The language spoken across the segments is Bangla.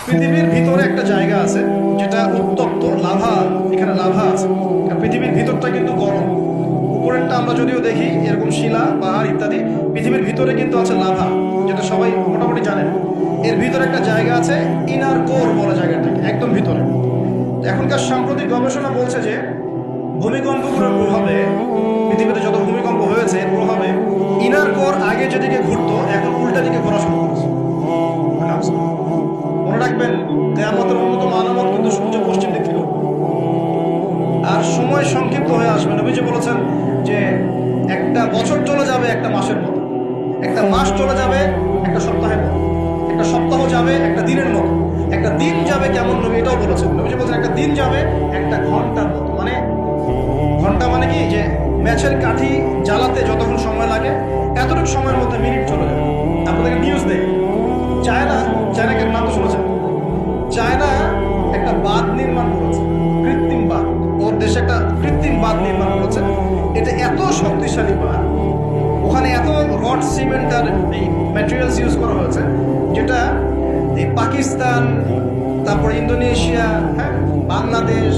পৃথিবীর ভিতরে একটা জায়গা আছে যেটা উত্তপ্ত লাভা, এখানে লাভা আছে। পৃথিবীর ভিতরটা কিন্তু গরম, উপরেরটা আমরা যদিও দেখি এরকম শিলা পাহাড় ইত্যাদি, পৃথিবীর ভিতরে কিন্তু আছে লাভা, যেটা সবাই মোটামুটি জানেন। এর ভিতরে একটা জায়গা আছে, ইনার কোর বলে জায়গাটাকে, একদম ভিতরে। এখনকার সাম্প্রতিক গবেষণা বলছে যে ভূমিকম্পগুলোর প্রভাবে, পৃথিবীতে যত ভূমিকম্প হয়েছে এর প্রভাবে ইনার কোর আগে যেদিকে ঘুরতো এখন উল্টা দিকে ঘোরা শুরু করেছে। মনে রাখবেন, কিয়ামতের অন্যতম আলামত কিন্তু সূর্য পশ্চিম দিক থেকে উঠবে। আর সময় সংক্ষিপ্ত হয়ে আসবে। নবীজি বলেছেন যে একটা বছর চলে যাবে একটা মাসের মতো, একটা মাস চলে যাবে একটা সপ্তাহের মতো, একটা সপ্তাহ যাবে একটা দিনের মতো, একটা দিন যাবে কেমন, নবী এটাও বলেছেন। নবীজি বলছেন একটা দিন যাবে একটা ঘন্টার মতো। মানে ঘন্টা মানে কি, যে ম্যাচের কাঠি জ্বালাতে যতক্ষণ সময় লাগে এতটুকু সময়ের মধ্যে মিনিট চলে যাবে। আপনাদেরকে নিউজ দেয়, চায়নাকে নাম তো শুনেছেন, চায়না একটা বাঁধ নির্মাণ করেছে, কৃত্রিম বাঁধ। ওর দেশে একটা কৃত্রিম বাঁধ নির্মাণ করেছে। এটা এত শক্তিশালী বাঁধ, ওখানে এত রড সিমেন্ট আর এই ম্যাটেরিয়ালস ইউজ করা হয়েছে, যেটা এই পাকিস্তান, তারপরে ইন্দোনেশিয়া, হ্যাঁ, বাংলাদেশ,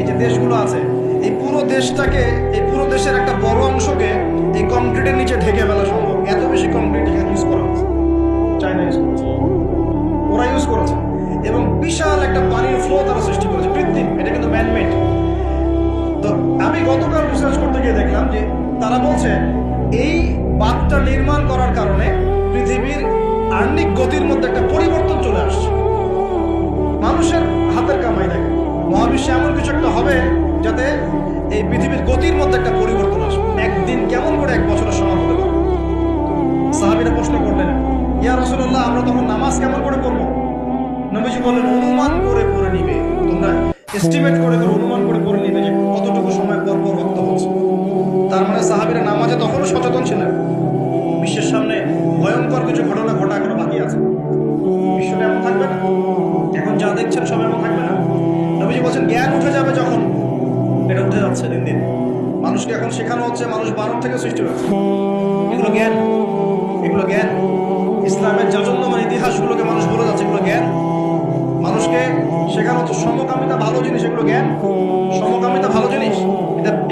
এই যে দেশগুলো আছে, এই পুরো দেশটাকে, এই পুরো দেশের একটা বড় অংশকে এই কংক্রিটের নিচে ঢেকে ফেলা সম্ভব। এত বেশি কংক্রিট ইউজ করা হয়েছে, চায়না ইউজ করেছে, ওরা ইউজ করেছে। এবং বিশাল একটা পানির ফ্লো তারা সৃষ্টি করেছে, কৃত্রিম, এটা কিন্তু ম্যানমেড। তো আমি গতকাল রিসার্চ করতে গিয়ে দেখলাম যে তারা বলছে এই বাঁধটা নির্মাণ করার কারণে পৃথিবীর আর্নিক গতির মধ্যে একটা পরিবর্তন চলে আসছে। মানুষের হাতের কামাই দেখে মহাবিশ্বে এমন কিছু একটা হবে যাতে এই পৃথিবীর গতির মধ্যে একটা পরিবর্তন আসবে। একদিন কেমন করে এক বছরের সমান হতে পারে? সাহাবীরা প্রশ্ন করলেন, ইয়া রাসূলুল্লাহ, আমরা তখন নামাজ কেমন করে পড়বো? নবীজি বললেন, অনুমান করে পড়ে নিবে, তোমরা এস্টিমেট করে অনুমান করে পড়ে নিবে যে কতটুকু সময় পর পর রক্ত হচ্ছে। তার মানে সাহাবীরা নামাজে তখনও সচেতন ছিলেন। বিশ্বের সামনে ভয়ঙ্কর কিছু ঘটনা ঘটা এখনো বাকি আছে। বিশ্বটা এমন থাকবে না, এখন যা দেখছেন সব এমন থাকবে না। নবীজি বলছেন জ্ঞান উঠে যাবে যখন, এটা উঠে যাচ্ছে দিন দিন। মানুষকে এখন শেখানো হচ্ছে মানুষ বানর থেকে সৃষ্টি হয়েছে। এগুলো জ্ঞান, এগুলো জ্ঞান। ইসলামের জাজন্যমান ইতিহাসগুলোকে মানুষ বলে যাচ্ছে এগুলো জ্ঞান। মানুষকে শেখানো হচ্ছে সমকামিতা ভালো জিনিস, এগুলো জ্ঞান। সমকামিতা ভালো জিনিস,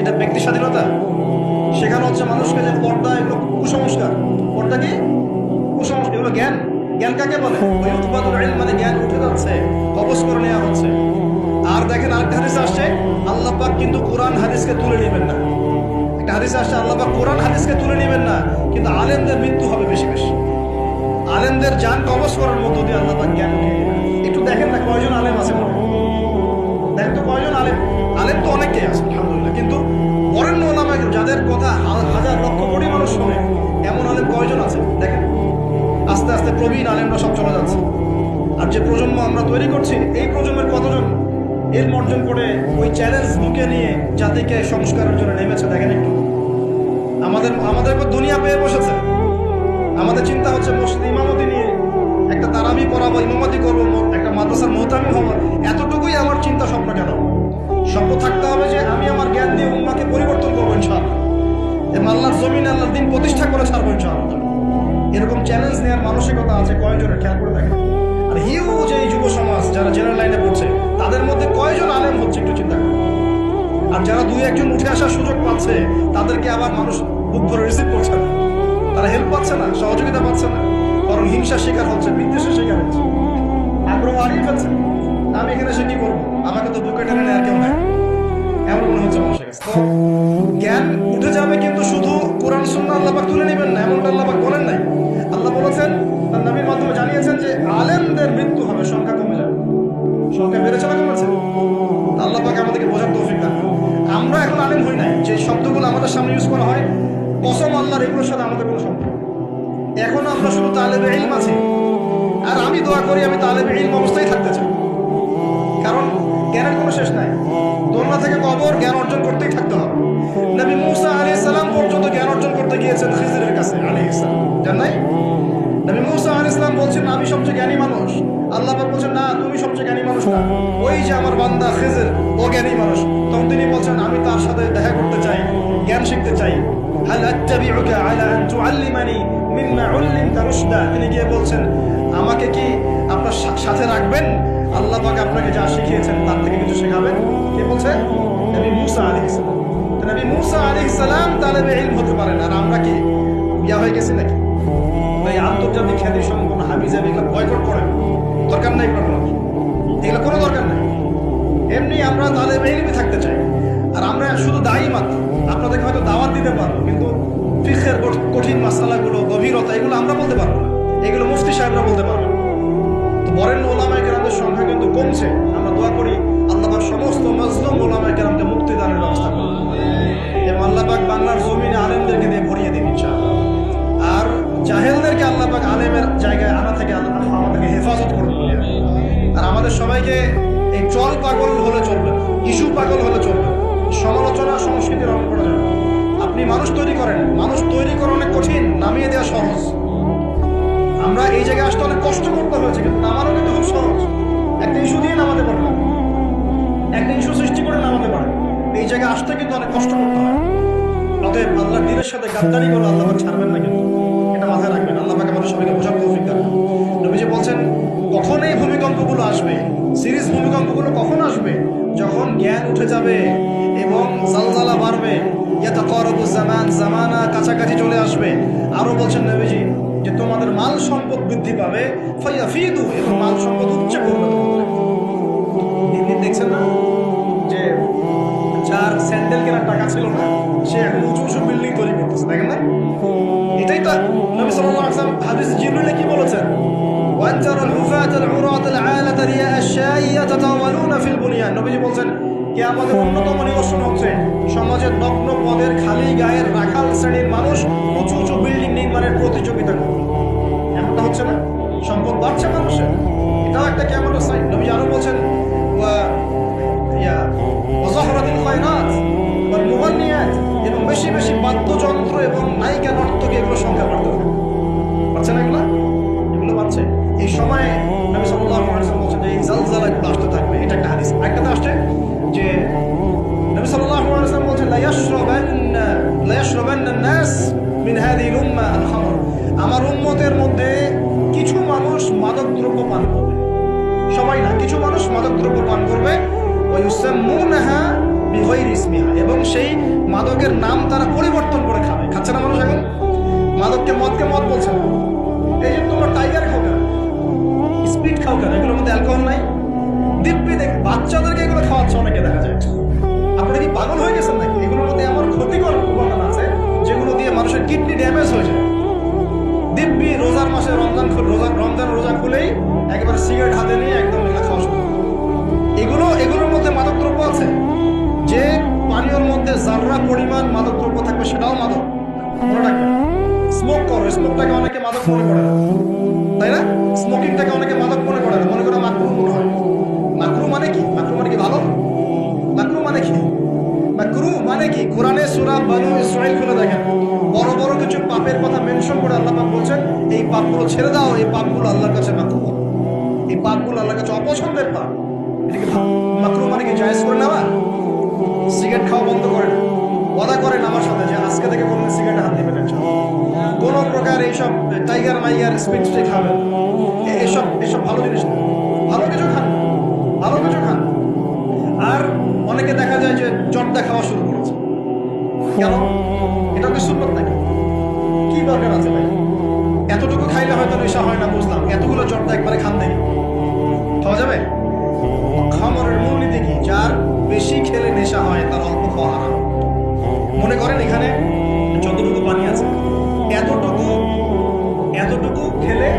এটা ব্যক্তি স্বাধীনতা। শেখানো হচ্ছে মানুষকে যে পর্দা, এগুলো কুসংস্কার। পর্দা কি? কুসংস্কার। এগুলো জ্ঞান। জ্ঞান কাকে বলে? ওই উৎপাদন মানে জ্ঞান উঠে যাচ্ছে, কবজ করে নেওয়া হচ্ছে। আর দেখেন আরেকটা হাদিস আসছে, আল্লাহ পাক কিন্তু কোরআন হাদিসকে তুলে নেবেন না। একটা হাদিস আসছে, আল্লাহ পাক কোরআন হাদিসকে তুলে নেবেন না, কিন্তু আলেমদের মৃত্যু হবে বেশি বেশি। আলেমদের জান কবজ করার মধ্য দিয়ে আল্লাহ পাক জ্ঞান উঠিয়ে নেবেন। একটু দেখেন না কয়জন আলেম আছে মনে, দেখেন তো কয়জন আলেম। আলেম তো অনেকেই আছে আলহামদুলিল্লাহ, কিন্তু বরেণ্য ওলামা যাদের কথা হাজার লক্ষ কোটি মানুষ শোনে, এমন আলেম কয়জন আছে দেখেন। আস্তে আস্তে প্রবীণ আলেমরা সব চলে যাচ্ছে। আর যে প্রজন্ম আমরা তৈরি করছি, এই প্রজন্মের কতজন এর অর্জন করে ওই চ্যালেঞ্জ বুকে নিয়ে জাতিকে সংস্কারের জন্য নেমেছে দেখেন একটু। আমাদের দুনিয়া পেয়ে বসেছে। আমাদের চিন্তা হচ্ছে মসজিদ ইমামতি নিয়ে একটা তারাবি পড়াবো, ইমামতি করবো, একটা মাদ্রাসার মুহতামিম হবো। এতটুকুই আমার চিন্তা স্বপ্ন। কেন স্বপ্ন থাকতে হবে যে আমি আমার জ্ঞান দিয়ে উম্মাকে পরিবর্তন করবো ইনশাআল্লাহ, আল্লাহর জমিন আল্লাহর দিন প্রতিষ্ঠা করে ছাড়বো ইনশাআল্লাহ। এরকম চ্যালেঞ্জ নেওয়ার মানসিকতা আছে কয়জনের, খেয়াল করে দেখেন। আর হিউজ এই যুব সমাজ যারা জেনারেল লাইনে পড়ছে, তাদের মধ্যে কয়জন আলেম হচ্ছে একটু চিন্তা করেন। আর যারা দুই একজন উঠে আসার সুযোগ পাচ্ছে, তাদেরকে আবার মানুষ বুক ভরে রিসিভ করছে না, তারা হেল্প পাচ্ছে না, সহযোগিতা পাচ্ছে না, বরং হিংসার শিকার হচ্ছে, বিদ্বেষের শিকার হচ্ছে, আগ্রহ হারিয়ে ফেলছে। আমি এখানে সে কি করবো, আমাকে তো বুকে টেনে নেওয়ার কেউ নাই, এমন মনে হচ্ছে মানুষের কাছে। তো জ্ঞান উঠে যাবে, কিন্তু শুধু কোরআন সুন্নাহ আল্লাহ পাক তুলে নেবেন না, এমনটা আল্লাহ পাক বলেন নাই। আল্লাহ বলেছেন, তার নবীর মাধ্যমে জানিয়েছেন যে আলেমদের মৃত্যু হবে, সংখ্যা কমে যাবে। সংখ্যা বেড়েছে না কমেছে? আল্লাহ পাক আমাদেরকে বোঝার তৌফিক দান। আমরা এখন আলেম হই নাই, যে শব্দগুলো আমাদের সামনে ইউজ করা হয়, কসম আল্লাহর, এগুলোর সাথে আমাদের কোনো সম্পর্ক। এখন আমরা শুধু তালেবে ইলম আছি। আর আমি দোয়া করি আমি তালেবে ইলম অবস্থায় থাকতে চাই, কারণ জ্ঞানের কোনো শেষ নাই। দোলনা থেকে কবর, জ্ঞান অর্জন করতেই থাকতে হবে। নবী মূসা আলাইহিস সালাম পর্যন্ত জ্ঞান অর্জন করতে গিয়েছেন খিজিরের কাছে আলাইহিস সালাম, জান নাই? নবী মূসা আলাইহিস সালাম বলছেন আমি সবচেয়ে জ্ঞানী মানুষ, আল্লাহ পাক বলছেন না, তুমি সবচেয়ে জ্ঞানী মানুষ না, ওই যে আমার বান্দা খিজির, ও জ্ঞানী মানুষ। তখন তিনি বলছেন আমি তার সাথে দেখা করতে চাই, জ্ঞান শিখতে চাই। হাল আত্তাবিউকা আলা আন তুআল্লিমানি মিম্মা উল্লিমতা রুশদা। তিনি গিয়ে বলছেন আমাকে কি আপনার আপনার সাথে রাখবেন, আল্লাহ পাক আপনাকে যা শিখিয়েছেন তার থেকে কিছু শেখাবেন। কে বলছে? নবী মুসা আলাইহিস সালাম। তো নবী মুসা আলাইহিস সালাম তালেবে ইলম হতে পারেন, আর আমরা কি বিয়া হয়ে গেছি নাকি? ভাই আন্তর্জাতিক খ্যাতি সম্পন্ন হাবিজাবি এগুলো বয়কট করেন, দরকার নাই প্রবলেম, এগুলো কোনো দরকার নাই। এমনি আমরা তালেবে ইলমই থাকতে চাই। আর আমরা শুধু দায়ী মাত্র, আপনাদেরকে হয়তো দাওয়াত দিতে পারবো, কিন্তু ফিকহের কঠিন মাসালাগুলো, গভীরতা, এগুলো আমরা বলতে পারবো না, এগুলো মুফতি সাহেবরা বলতে পারবেন। তো বরেণ্য ওলামায়ে কেরামদের সংখ্যা কিন্তু কমছে। আমরা দোয়া করি আল্লাহ পাক সমস্ত মাজলুম ওলামায়ে কেরামকে মুক্তিদানের ব্যবস্থা করুন এবং আল্লাহ পাক বাংলার জমিনে আলেমদেরকে দিয়ে ভরিয়ে দিন ইনশাআল্লাহ। আর জাহেলদেরকে আল্লাহ পাক আলেমের জায়গায় আনা থেকে আমাদেরকে হেফাজত করুন। আর আমাদের সবাইকে এই চল পাগল হলে চলবে না, ইস্যু পাগল হলে চলবে না, সমালোচনা সংস্কৃতির অঙ্গ করা যাবে। আপনি মানুষ তৈরি করেন, মানুষ তৈরি করা অনেক কঠিন, নামিয়ে দেওয়া সহজ। আমরা এই জায়গায় আসতে অনেক কষ্ট করতে হয়েছে, কিন্তু নামানো কিন্তু খুব সহজ। একটা ইস্যু দিয়ে নামাতে পারবেন, একটা ইস্যু সৃষ্টি করে নামাতে পারেন। এই জায়গায় আসতে কিন্তু অনেক কষ্ট করতে হয়। অতএব আল্লাহর দ্বীনের সাথে গাদ্দারি করে আল্লাহ পাক ছাড়বেন না, কিন্তু এটা মাথায় রাখবেন। আল্লাহ পাক আমাদের সবাইকে বোঝার তৌফিক দান করুন। নবীজি বলছেন কখন এই ভূমিকম্পগুলো আসবে, সিরিজ ভূমিকম্পগুলো কখন আসবে? যখন জ্ঞান উঠে যাবে এবং জালজালা বাড়বে, ইয়াতাকারাবু জামান, জামানা কাছাকাছি চলে আসবে। আরো বলছেন নবীজি যে তোমাদের মাল সম্পদ বৃদ্ধি পাবে, ফায়াফিদু, এবং মাল সম্পদ উপচে পড়বে তোমাদের। দিন দেখছেন না যে যার স্যান্ডেল কেনার টাকা ছিল না, সে এখন উঁচু উঁচু বিল্ডিং তৈরি করতেছে, দেখেন না? এটাই তো নবী সাল্লাল্লাহু আলাইহি ওয়াসাল্লাম হাদিস জিবরিলে কি বলেছেন? ওয়ান্তারাল হুফাতাল উরাতাল আলাতা রিয়া আশ-শাই ইয়াতাতাওয়ালুনা ফিল বুনিয়ান। নবীজি বলেন কিয়ামতের অন্যতম নিদর্শন হচ্ছে সমাজের নগ্ন পদের খালি গায়ের রাখাল শ্রেণীর মানুষ উঁচু উঁচু বিল্ডিং নির্মাণের প্রতিযোগিতা করবে। এমনটা হচ্ছে না? সম্পদ বাড়ছে মানুষের, এটাও একটা কিয়ামতের সাইন। নবীজি আরো বলেন ওয়াযাহরাতিল খায়রাত ওয়াল মুগান্নিয়াত, এবং বেশি বেশি বাদ্যযন্ত্র এবং নায়িকা নর্তকী এগুলোর সংখ্যা বাড়তে থাকবে। পাচ্ছে না এগুলো? এগুলো পাচ্ছে। এই সময়ে নবী সাল্লাল্লাহু আলাইহি ওয়াসাল্লাম বলেছেন যে এই জালজালাগুলো আসতে থাকবে। এটা একটা হাদিস। একটাতে আসছে যে নবী সাল্লাল্লাহু আলাইহি ওয়াসাল্লাম বলেছেন লা ইয়াশরাবান্না আন-নাস মিন হাযিহিল উম্মাহ আল-খামর। আমার উম্মতের মধ্যে কিছু মানুষ মাদক দ্রব্য পান করবে, সবাই না, কিছু মানুষ মাদক দ্রব্য পান করবে। ওয়া ইউসাম্মুনাহা বিগাইরি ইসমিহা, এবং সেই মাদকের নাম তারা পরিবর্তন করে খাবে। খাচ্ছে না মানুষ এখন? মাদককে মদকে মদ বলছে না। এই যে তোমরা টাইগার খাও কেন, স্পিড খাও কেন, এগুলোর মধ্যে অ্যালকোহল নাই? দিব্যি দেখ বাচ্চাদেরকে এগুলো খাওয়াচ্ছে অনেকে, দেখা যায়। আপনারা কি পাগল হয়ে গেছেন নাকি? এগুলোর মধ্যে এমন ক্ষতিকর উপাদান আছে যেগুলো দিয়ে মানুষের কিডনি ড্যামেজ হয়ে যায়। দিব্যি রোজার মাসে রমজান রোজা খুলেই একেবারে সিগারেট হাতে নিয়ে একদম এগুলো খাওয়া শুরু। এগুলোর মধ্যে মাদক দ্রব্য আছে। যে পানীয়র মধ্যে যাররা পরিমাণ মাদক দ্রব্য থাকবে সেটাও মাদক। মনে রাখবেন, স্মোক করো, স্মোকটাকে অনেকে মাদক মনে করে না, তাই না? স্মোকিংটাকে অনেকে মাদক মনে করে না, মনে করে মাকরু মনে হয়। মাকরু মানে কি? মাকরু মানে কি ভালো? মাকরু মানে কি? মাকরু মানে কি? কোরআনে সূরা বানু ইসরাঈল খুলে দেখেন, বড় বড় কিছু পাপের কথা মেনশন করে আল্লাহ পাক বলছেন এই পাপগুলো ছেড়ে দাও, এই পাপগুলো আল্লাহর কাছে মাকরু, এই পাপগুলো আল্লাহর কাছে অপছন্দের পাপ। এটাকে মাকরু মানে কি? জায়েজ করে নেওয়া। সিগারেট খাওয়া বন্ধ করেন, ওয়াদা করেন আমার সাথে যে আজকে থেকে কোনো সিগারেট হাত দিবেন না, কোনো প্রকার এইসব টাইগার মাইগার স্পিড স্টে খাবেন, এসব ভালো জিনিস না। ভালো কিছু খান, ভালো কিছু খান। আর অনেকে দেখা যায় যে জর্দা খাওয়া শুরু করেছে। কেন? এটা কি সুন্নত নাকি? কি দরকার আছে ভাই? এতটুকু খাইলে হয়তো নেশা হয় না, বুঝলাম। এতগুলো জর্দা একবারে খান দেখি, খাওয়া যাবে? খামারের মূলনীতি কি? যার বেশি খেলে নেশা হয় তার অল্প খাওয়া হারাম। মনে করেন এখানে যতটুকু পানি আছে, এতটুকু খেলে,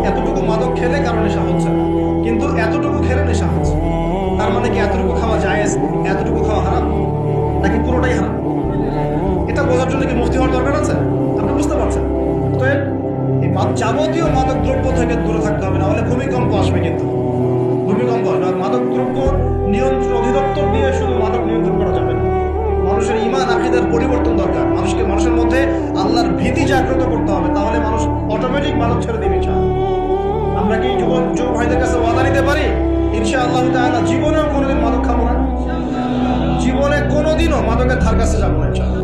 এতটুকু মাদক খেলে কারো নেশা হচ্ছে না, কিন্তু এতটুকু খেলে নেশা হচ্ছে। তার মানে কি এতটুকু খাওয়া জায়েজ, এতটুকু খাওয়া হারাম, নাকি পুরোটাই হারাম? এটা বোঝার জন্য কি মুফতি হওয়ার দরকার আছে? আপনি বুঝতে পারছেন? তো এই যাবতীয় মাদক দ্রব্য থেকে দূরে থাকতে হবে, না হলে ভূমিকম্প আসবে। কিন্তু ভূমিকম্প না, মাদক দ্রব্য নিয়ন্ত্রণ অধিদপ্তর দিয়ে শুধু মাদক নিয়ন্ত্রণ করা যাবে না। মানুষের ঈমান আকীদার পরিবর্তন দরকার। মানুষের মধ্যে আল্লাহর ভীতি জাগ্রত করতে হবে, তাহলে মানুষ অটোমেটিক মাদক ছেড়ে দিবে। আমরা কি যুবক ভাইদের কাছে ওয়াদা নিতে পারি ইনশাআল্লাহ তাআলা জীবনেও কোনোদিন মাদক খাবো না, জীবনে কোনোদিনও মাদকের ধার কাছে যাবো না ইনশাআল্লাহ।